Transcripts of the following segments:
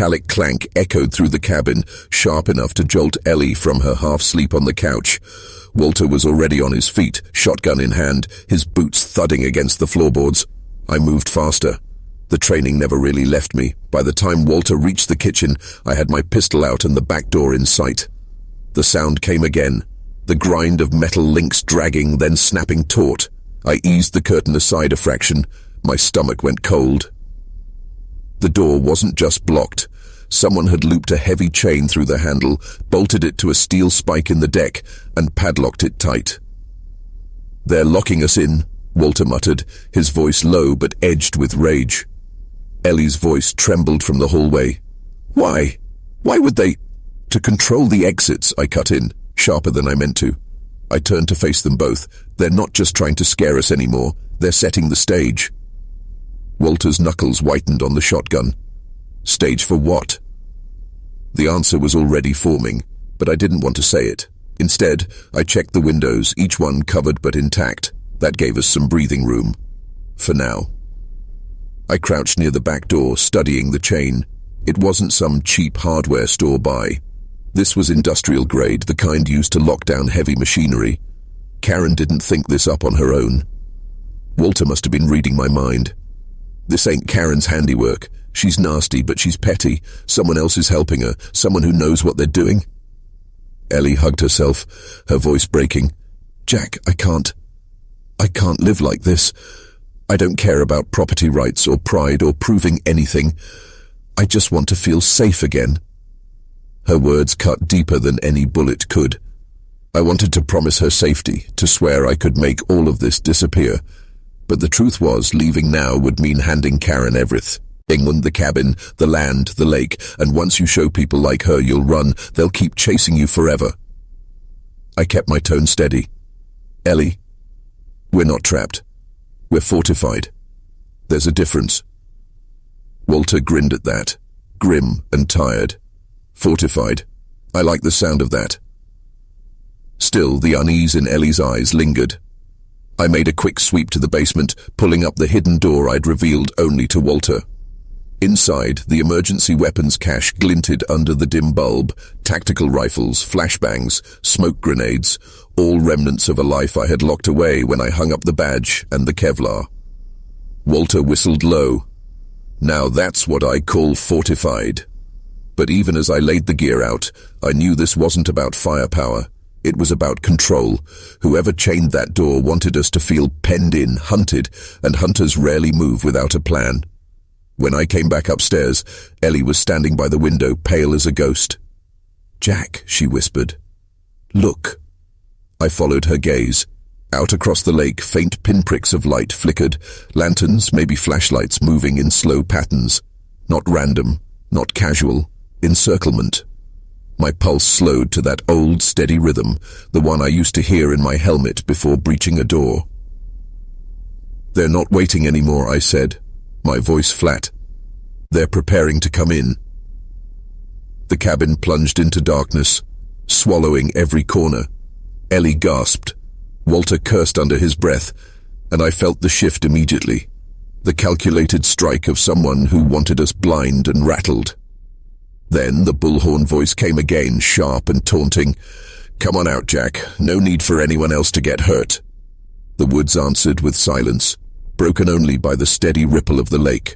metallic clank echoed through the cabin, sharp enough to jolt Ellie from her half-sleep on the couch. Walter was already on his feet, shotgun in hand, his boots thudding against the floorboards. I moved faster. The training never really left me. By the time Walter reached the kitchen, I had my pistol out and the back door in sight. The sound came again, the grind of metal links dragging, then snapping taut. I eased the curtain aside a fraction. My stomach went cold. The door wasn't just blocked. Someone had looped a heavy chain through the handle, bolted it to a steel spike in the deck, and padlocked it tight. "They're locking us in," Walter muttered, his voice low but edged with rage. Ellie's voice trembled from the hallway. "Why? Why would they—" "To control the exits," I cut in, sharper than I meant to. I turned to face them both. "They're not just trying to scare us anymore. They're setting the stage." Walter's knuckles whitened on the shotgun. Stage for what? The answer was already forming, but I didn't want to say it. Instead, I checked the windows, each one covered but intact. That gave us some breathing room. For now. I crouched near the back door, studying the chain. It wasn't some cheap hardware store buy. This was industrial grade, the kind used to lock down heavy machinery. Karen didn't think this up on her own. Walter must have been reading my mind. This ain't Karen's handiwork. She's nasty, but she's petty. Someone else is helping her, someone who knows what they're doing. Ellie hugged herself, her voice breaking. "Jack, I can't live like this. I don't care about property rights or pride or proving anything. I just want to feel safe again." Her words cut deeper than any bullet could. I wanted to promise her safety, to swear I could make all of this disappear. But the truth was, leaving now would mean handing Karen everything. England, the cabin, the land, the lake, and once you show people like her you'll run, they'll keep chasing you forever. I kept my tone steady. "Ellie, we're not trapped. We're fortified. There's a difference." Walter grinned at that, grim and tired. Fortified. I like the sound of that. Still, the unease in Ellie's eyes lingered. I made a quick sweep to the basement, pulling up the hidden door I'd revealed only to Walter. Inside, the emergency weapons cache glinted under the dim bulb, tactical rifles, flashbangs, smoke grenades, all remnants of a life I had locked away when I hung up the badge and the Kevlar. Walter whistled low. "Now that's what I call fortified." But even as I laid the gear out, I knew this wasn't about firepower. It was about control. Whoever chained that door wanted us to feel penned in, hunted, and hunters rarely move without a plan. When I came back upstairs, Ellie was standing by the window, pale as a ghost. "Jack," she whispered. "Look." I followed her gaze. Out across the lake, faint pinpricks of light flickered, lanterns, maybe flashlights, moving in slow patterns. Not random, not casual, encirclement. My pulse slowed to that old, steady rhythm, the one I used to hear in my helmet before breaching a door. "They're not waiting anymore," I said, my voice flat. "They're preparing to come in." The cabin plunged into darkness, swallowing every corner. Ellie gasped. Walter cursed under his breath, and I felt the shift immediately, the calculated strike of someone who wanted us blind and rattled. Then the bullhorn voice came again, sharp and taunting. "Come on out, Jack. No need for anyone else to get hurt." The woods answered with silence, broken only by the steady ripple of the lake.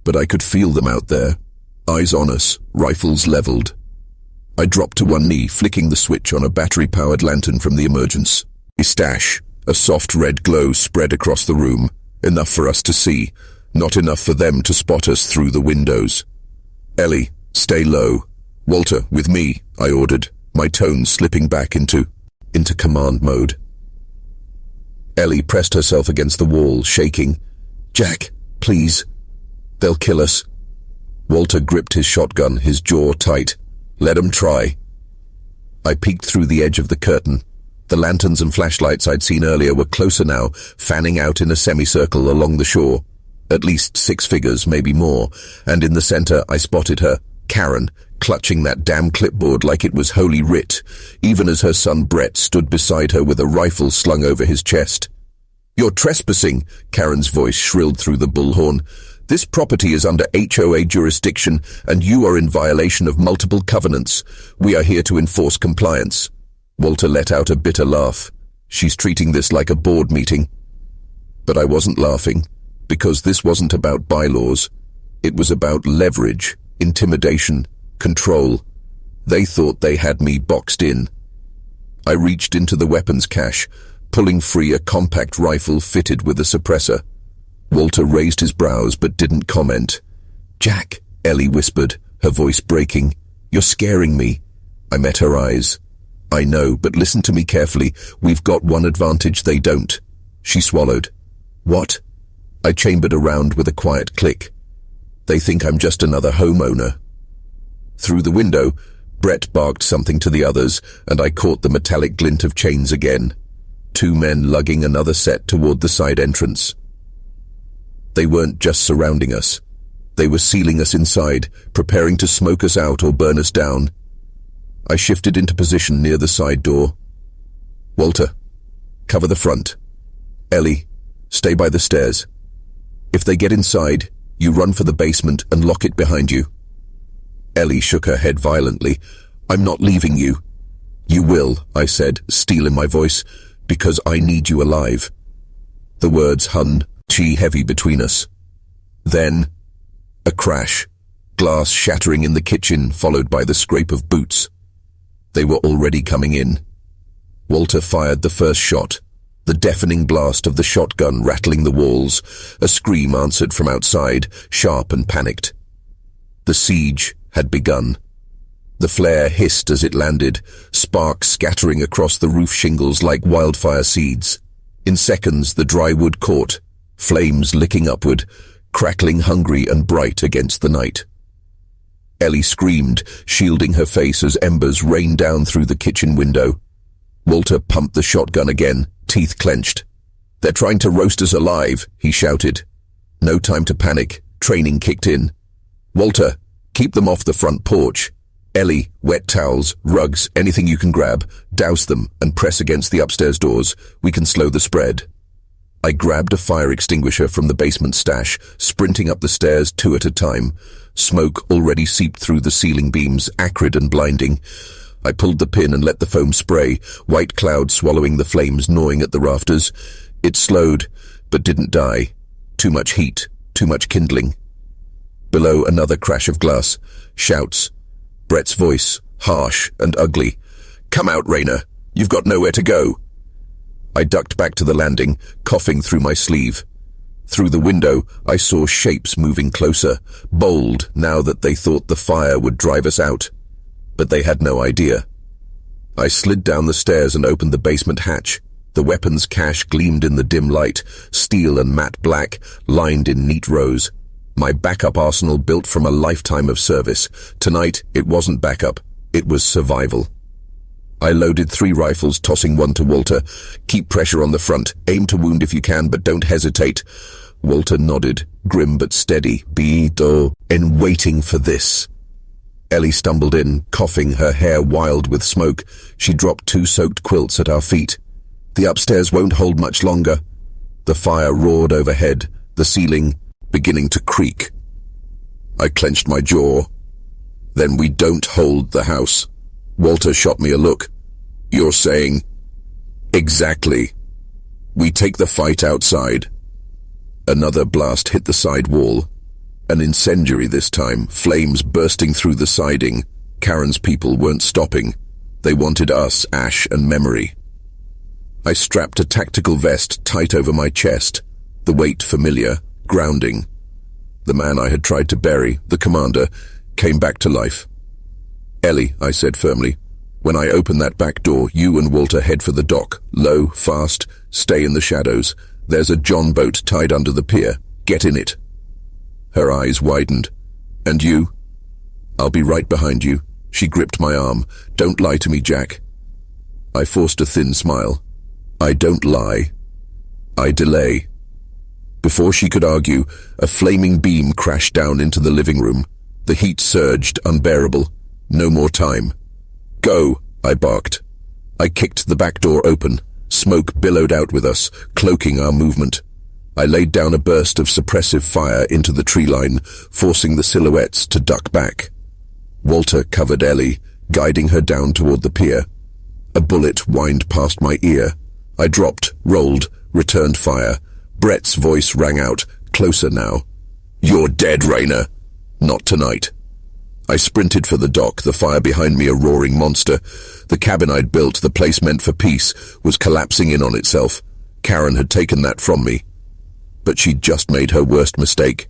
But I could feel them out there, eyes on us, rifles leveled. I dropped to one knee, flicking the switch on a battery-powered lantern from the emergency stash. A soft red glow spread across the room, enough for us to see, not enough for them to spot us through the windows. "Ellie, stay low." "Walter, with me," I ordered, my tone slipping back into command mode. Ellie pressed herself against the wall, shaking. "Jack, please. They'll kill us." Walter gripped his shotgun, his jaw tight. "Let 'em try." I peeked through the edge of the curtain. The lanterns and flashlights I'd seen earlier were closer now, fanning out in a semicircle along the shore. At least 6 figures, maybe more, and in the center I spotted her, Karen, clutching that damn clipboard like it was holy writ, even as her son Brett stood beside her with a rifle slung over his chest. "You're trespassing," Karen's voice shrilled through the bullhorn. This property is under HOA jurisdiction, and you are in violation of multiple covenants. We are here to enforce compliance." Walter let out a bitter laugh. "She's treating this like a board meeting." But I wasn't laughing, because this wasn't about bylaws. It was about leverage, intimidation, control. They thought they had me boxed in. I reached into the weapons cache, pulling free a compact rifle fitted with a suppressor. Walter raised his brows but didn't comment. "Jack," Ellie whispered, her voice breaking, "you're scaring me." I met her eyes. "I know, but listen to me carefully. We've got one advantage they don't." She swallowed. "What?" I chambered around with a quiet click. "They think I'm just another homeowner." Through the window, Brett barked something to the others, and I caught the metallic glint of chains again. 2 men lugging another set toward the side entrance. They weren't just surrounding us. They were sealing us inside, preparing to smoke us out or burn us down. I shifted into position near the side door. "Walter, cover the front. Ellie, stay by the stairs. If they get inside, you run for the basement and lock it behind you." Ellie shook her head violently. "I'm not leaving you." "You will," I said, steel in my voice, "because I need you alive." The words hung heavy between us. Then, a crash, glass shattering in the kitchen, followed by the scrape of boots. They were already coming in. Walter fired the first shot, the deafening blast of the shotgun rattling the walls. A scream answered from outside, sharp and panicked. The siege had begun. The flare hissed as it landed, sparks scattering across the roof shingles like wildfire seeds. In seconds, the dry wood caught, flames licking upward, crackling hungry and bright against the night. Ellie screamed, shielding her face as embers rained down through the kitchen window. Walter pumped the shotgun again, teeth clenched. "They're trying to roast us alive," he shouted. No time to panic. Training kicked in. "Walter, keep them off the front porch. Ellie, wet towels, rugs, anything you can grab, douse them and press against the upstairs doors. We can slow the spread." I grabbed a fire extinguisher from the basement stash, sprinting up the stairs 2 at a time. Smoke already seeped through the ceiling beams, acrid and blinding. I pulled the pin and let the foam spray, white clouds swallowing the flames gnawing at the rafters. It slowed, but didn't die. Too much heat, too much kindling. Below, another crash of glass. Shouts. Brett's voice, harsh and ugly. "Come out, Raina. You've got nowhere to go." I ducked back to the landing, coughing through my sleeve. Through the window, I saw shapes moving closer, bold now that they thought the fire would drive us out. But they had no idea. I slid down the stairs and opened the basement hatch. The weapons cache gleamed in the dim light, steel and matte black, lined in neat rows. My backup arsenal built from a lifetime of service. Tonight, it wasn't backup. It was survival. I loaded 3 rifles, tossing one to Walter. "Keep pressure on the front. Aim to wound if you can, but don't hesitate." Walter nodded, grim but steady. "And waiting for this." Ellie stumbled in, coughing, her hair wild with smoke. She dropped 2 soaked quilts at our feet. "The upstairs won't hold much longer." The fire roared overhead, the ceiling beginning to creak. I clenched my jaw. "Then we don't hold the house." Walter shot me a look. "You're saying?" "Exactly. We take the fight outside." Another blast hit the side wall. An incendiary this time, flames bursting through the siding. Karen's people weren't stopping. They wanted us, ash and memory. I strapped a tactical vest tight over my chest, the weight familiar, grounding. The man I had tried to bury, the commander, came back to life. "Ellie," I said firmly, "when I open that back door, you and Walter head for the dock. Low, fast, stay in the shadows. There's a John boat tied under the pier. Get in it." Her eyes widened. "And you?" "I'll be right behind you." She gripped my arm. "Don't lie to me, Jack." I forced a thin smile. "I don't lie. I delay." Before she could argue, a flaming beam crashed down into the living room. The heat surged, unbearable. No more time. "Go," I barked. I kicked the back door open. Smoke billowed out with us, cloaking our movement. I laid down a burst of suppressive fire into the tree line, forcing the silhouettes to duck back. Walter covered Ellie, guiding her down toward the pier. A bullet whined past my ear. I dropped, rolled, returned fire. Brett's voice rang out, closer now. "You're dead, Raynor. Not tonight." I sprinted for the dock, the fire behind me a roaring monster. The cabin I'd built, the place meant for peace, was collapsing in on itself. Karen had taken that from me. But she'd just made her worst mistake.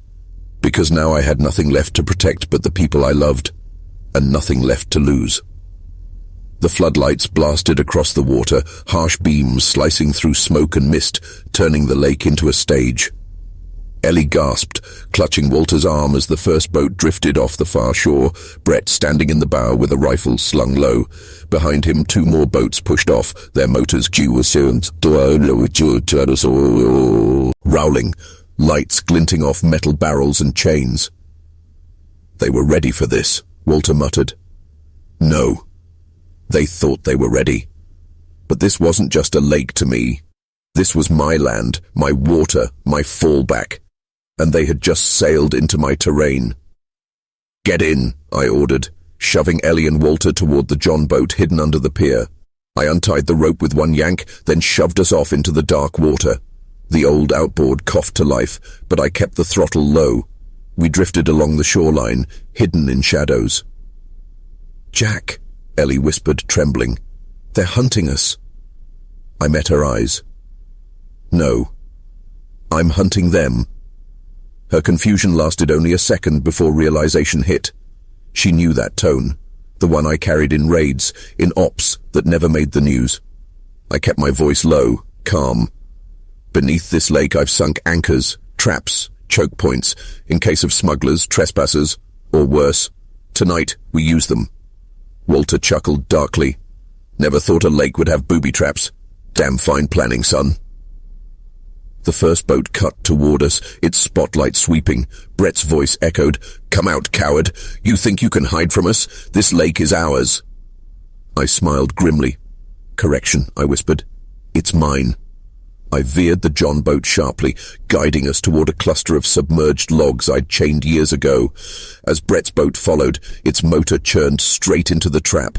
Because now I had nothing left to protect but the people I loved, and nothing left to lose. The floodlights blasted across the water, harsh beams slicing through smoke and mist, turning the lake into a stage. Ellie gasped, clutching Walter's arm as the first boat drifted off the far shore, Brett standing in the bow with a rifle slung low. Behind him, 2 more boats pushed off, their motors rowling, lights glinting off metal barrels and chains. "They were ready for this," Walter muttered. "No. They thought they were ready. But this wasn't just a lake to me. This was my land, my water, my fallback. And they had just sailed into my terrain. "Get in," I ordered, shoving Ellie and Walter toward the John boat hidden under the pier. I untied the rope with one yank, then shoved us off into the dark water. The old outboard coughed to life, but I kept the throttle low. We drifted along the shoreline, hidden in shadows. "Jack," Ellie whispered, trembling. "They're hunting us." I met her eyes. "No. I'm hunting them." Her confusion lasted only a second before realization hit. She knew that tone, the one I carried in raids, in ops that never made the news. I kept my voice low, calm. "Beneath this lake I've sunk anchors, traps, choke points, in case of smugglers, trespassers, or worse. Tonight we use them." Walter chuckled darkly. "Never thought a lake would have booby traps. Damn fine planning, son." The first boat cut toward us, its spotlight sweeping. Brett's voice echoed, "Come out, coward. You think you can hide from us? This lake is ours." I smiled grimly. "Correction," I whispered. "It's mine." I veered the John boat sharply, guiding us toward a cluster of submerged logs I'd chained years ago. As Brett's boat followed, its motor churned straight into the trap.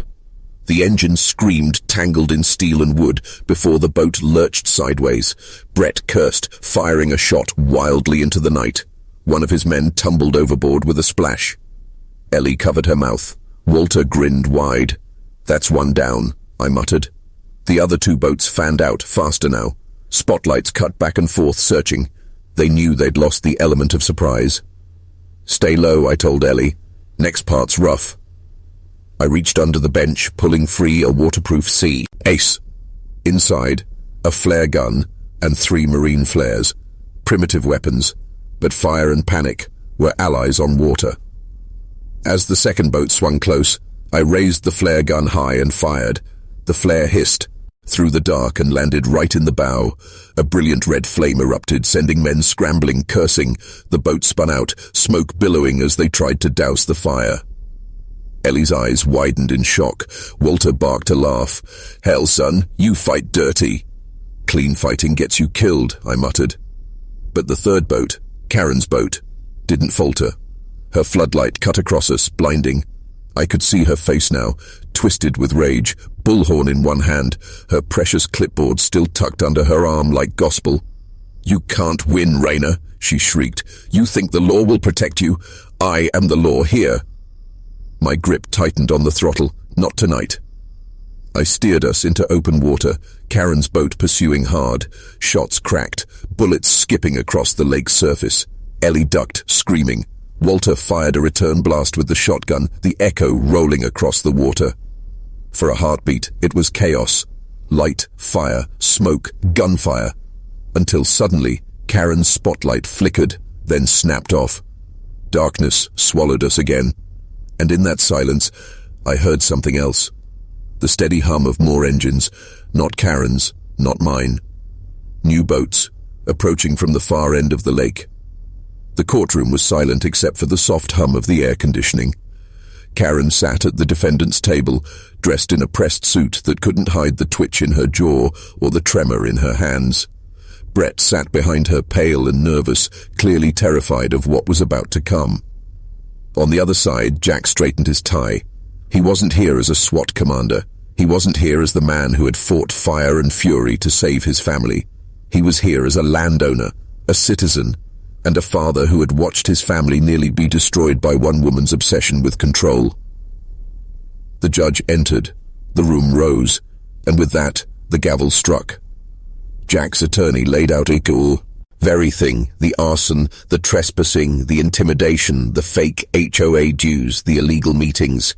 The engine screamed, tangled in steel and wood, before the boat lurched sideways. Brett cursed, firing a shot wildly into the night. One of his men tumbled overboard with a splash. Ellie covered her mouth. Walter grinned wide. "That's one down," I muttered. The other 2 boats fanned out, faster now. Spotlights cut back and forth, searching. They knew they'd lost the element of surprise. "Stay low," I told Ellie. "Next part's rough." I reached under the bench, pulling free a waterproof C. Ace. Inside, a flare gun and 3 marine flares. Primitive weapons, but fire and panic were allies on water. As the second boat swung close, I raised the flare gun high and fired. The flare hissed through the dark and landed right in the bow. A brilliant red flame erupted, sending men scrambling, cursing. The boat spun out, smoke billowing as they tried to douse the fire. Ellie's eyes widened in shock. Walter barked a laugh. "Hell, son, you fight dirty." "Clean fighting gets you killed," I muttered. But the third boat, Karen's boat, didn't falter. Her floodlight cut across us, blinding. I could see her face now, twisted with rage, bullhorn in one hand, her precious clipboard still tucked under her arm like gospel. "You can't win, Raynor," she shrieked. "You think the law will protect you? I am the law here." My grip tightened on the throttle. "Not tonight." I steered us into open water, Karen's boat pursuing hard. Shots cracked, bullets skipping across the lake's surface. Ellie ducked, screaming. Walter fired a return blast with the shotgun, the echo rolling across the water. For a heartbeat, it was chaos. Light, fire, smoke, gunfire. Until suddenly, Karen's spotlight flickered, then snapped off. Darkness swallowed us again. And in that silence, I heard something else. The steady hum of more engines, not Karen's, not mine. New boats, approaching from the far end of the lake. The courtroom was silent except for the soft hum of the air conditioning. Karen sat at the defendant's table, dressed in a pressed suit that couldn't hide the twitch in her jaw or the tremor in her hands. Brett sat behind her, pale and nervous, clearly terrified of what was about to come. On the other side, Jack straightened his tie. He wasn't here as a SWAT commander. He wasn't here as the man who had fought fire and fury to save his family. He was here as a landowner, a citizen, and a father who had watched his family nearly be destroyed by one woman's obsession with control. The judge entered. The room rose, and with that, the gavel struck. Jack's attorney laid out very thing, the arson, the trespassing, the intimidation, the fake HOA dues, the illegal meetings.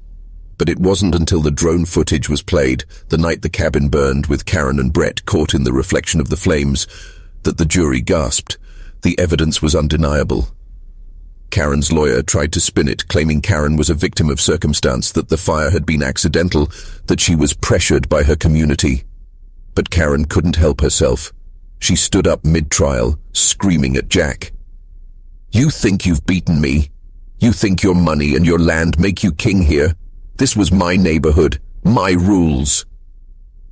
But it wasn't until the drone footage was played, the night the cabin burned with Karen and Brett caught in the reflection of the flames, that the jury gasped. The evidence was undeniable. Karen's lawyer tried to spin it, claiming Karen was a victim of circumstance, that the fire had been accidental, that she was pressured by her community. But Karen couldn't help herself. She stood up mid-trial, screaming at Jack. "You think you've beaten me? You think your money and your land make you king here? This was my neighborhood, my rules."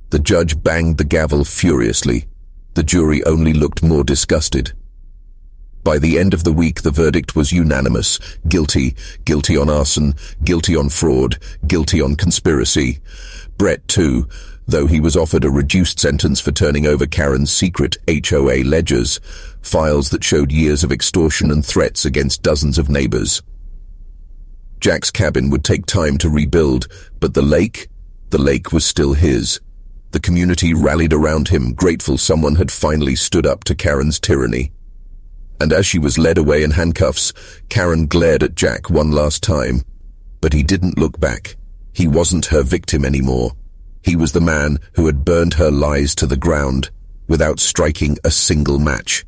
The judge banged the gavel furiously. The jury only looked more disgusted. By the end of the week, the verdict was unanimous. Guilty, guilty on arson, guilty on fraud, guilty on conspiracy. Brett, too, though he was offered a reduced sentence for turning over Karen's secret HOA ledgers, files that showed years of extortion and threats against dozens of neighbors. Jack's cabin would take time to rebuild, but the lake was still his. The community rallied around him, grateful someone had finally stood up to Karen's tyranny. And as she was led away in handcuffs, Karen glared at Jack one last time. But he didn't look back. He wasn't her victim anymore. He was the man who had burned her lies to the ground without striking a single match.